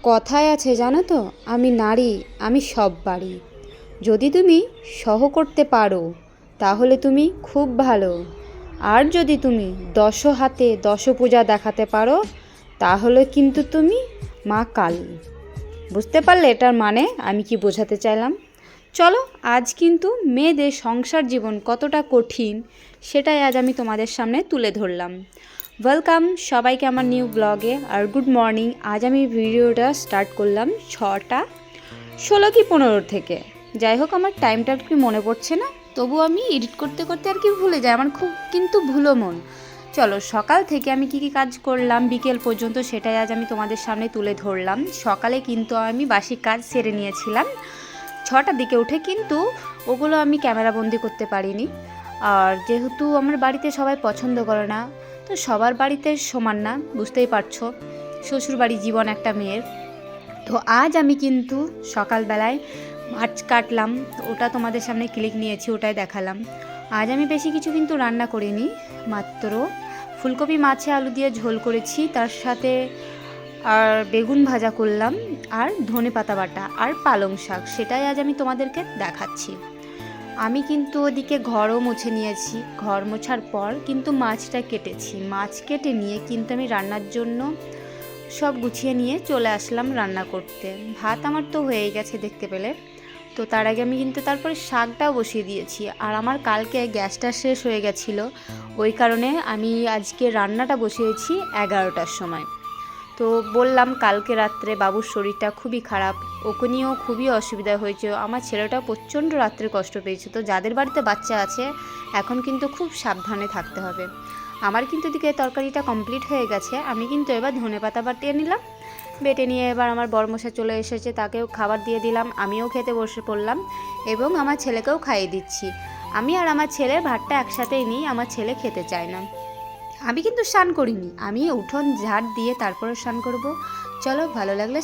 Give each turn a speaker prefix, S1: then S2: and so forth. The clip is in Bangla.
S1: কথায় আছে জানো তো, আমি নারী, আমি সব পারি। যদি তুমি সহ করতে পারো তাহলে তুমি খুব ভালো। আর যদি তুমি দশ হাতে দশ পূজা দেখাতে পারো তাহলে কিন্তু তুমি মা কালী। বুঝতে পারলে এটার মানে আমি কি বোঝাতে চাইলাম? চলো, আজ কিন্তু মেয়েদের সংসার জীবন কতটা কঠিন সেটাই আজ আমি তোমাদের সামনে তুলে ধরলাম। ওয়েলকাম সবাইকে আমার নিউ ব্লগে, আর গুড মর্নিং। আজ আমি ভিডিওটা স্টার্ট করলাম 6টা 16 কি 15 থেকে। যাই হোক, আমার টাইমটা আর কি মনে পড়ছে না, তবু আমি এডিট করতে করতে আর কি ভুলে যাই, আমার খুব কিন্তু ভুলো মন। চলো, সকাল থেকে আমি কি কাজ করলাম বিকেল পর্যন্ত সেটাই আজ আমি তোমাদের সামনে তুলে ধরলাম। সকালে কিন্তু আমি বাসি কাজ সেরে নিয়েছিলাম 6টার দিকে উঠে, কিন্তু ওগুলো আমি ক্যামেরাবন্দি করতে পারিনি। আর যেহেতু আমার বাড়িতে সবাই পছন্দ করে না, তো সবার বাড়িতে সমান না, বুঝতেই পারছো, শ্বশুরবাড়ি জীবন একটা মেয়ের। তো আজ আমি কিন্তু সকালবেলায় মাছ কাটলাম, ওটা তোমাদের সামনে ক্লিক নিয়েছি, ওটাই দেখালাম। আজ আমি বেশি কিছু কিন্তু রান্না করিনি, মাত্র ফুলকপি মাছে আলু দিয়ে ঝোল করেছি, তার সাথে আর বেগুন ভাজা করলাম, আর ধনেপাতা বাটা আর পালং শাক, সেটাই আজ আমি তোমাদেরকে দেখাচ্ছি। আমি কিন্তু ওদিকে ঘরও মুছে নিয়েছি, ঘর মোছার পর কিন্তু মাছটা কেটেছি, মাছ কেটে নিয়ে কিন্তু আমি রান্নার জন্য সব গুছিয়ে নিয়ে চলে আসলাম রান্না করতে। ভাত আমার তো হয়ে গেছে দেখতে পেলে। তো তার আগে আমি কিন্তু তারপরে শাকটাও বসিয়ে দিয়েছি, আর আমার কালকে গ্যাসটা শেষ হয়ে গেছিলো, ওই কারণে আমি আজকে রান্নাটা বসিয়েছি 11টার সময়। তো বললাম কালকে রাত্রে বাবুর শরীরটা খুবই খারাপ, ওকে নিয়েও খুবই অসুবিধা হয়েছে, আমার ছেলেটা প্রচণ্ড রাত্রে কষ্ট পেয়েছে। তো যাদের বাড়িতে বাচ্চা আছে এখন কিন্তু খুব সাবধানে থাকতে হবে। আমার কিন্তু এদিকে তরকারিটা কমপ্লিট হয়ে গেছে, আমি কিন্তু এবার ধনেপাতা বাটিয়ে নিলাম, বেটে নিয়ে এবার আমার বড়মশাই চলে এসেছে, তাকেও খাবার দিয়ে দিলাম, আমিও খেতে বসে পড়লাম এবং আমার ছেলেকেও খাইয়ে দিচ্ছি। আমি আর আমার ছেলে ভাতটা একসাথেই নিই, আমার ছেলে খেতে চায় না। আমি কিন্তু স্নান করিনি, আমি উঠোন ঝাড় দিয়ে তারপরে স্নান করব। চলো, ভালো লাগলে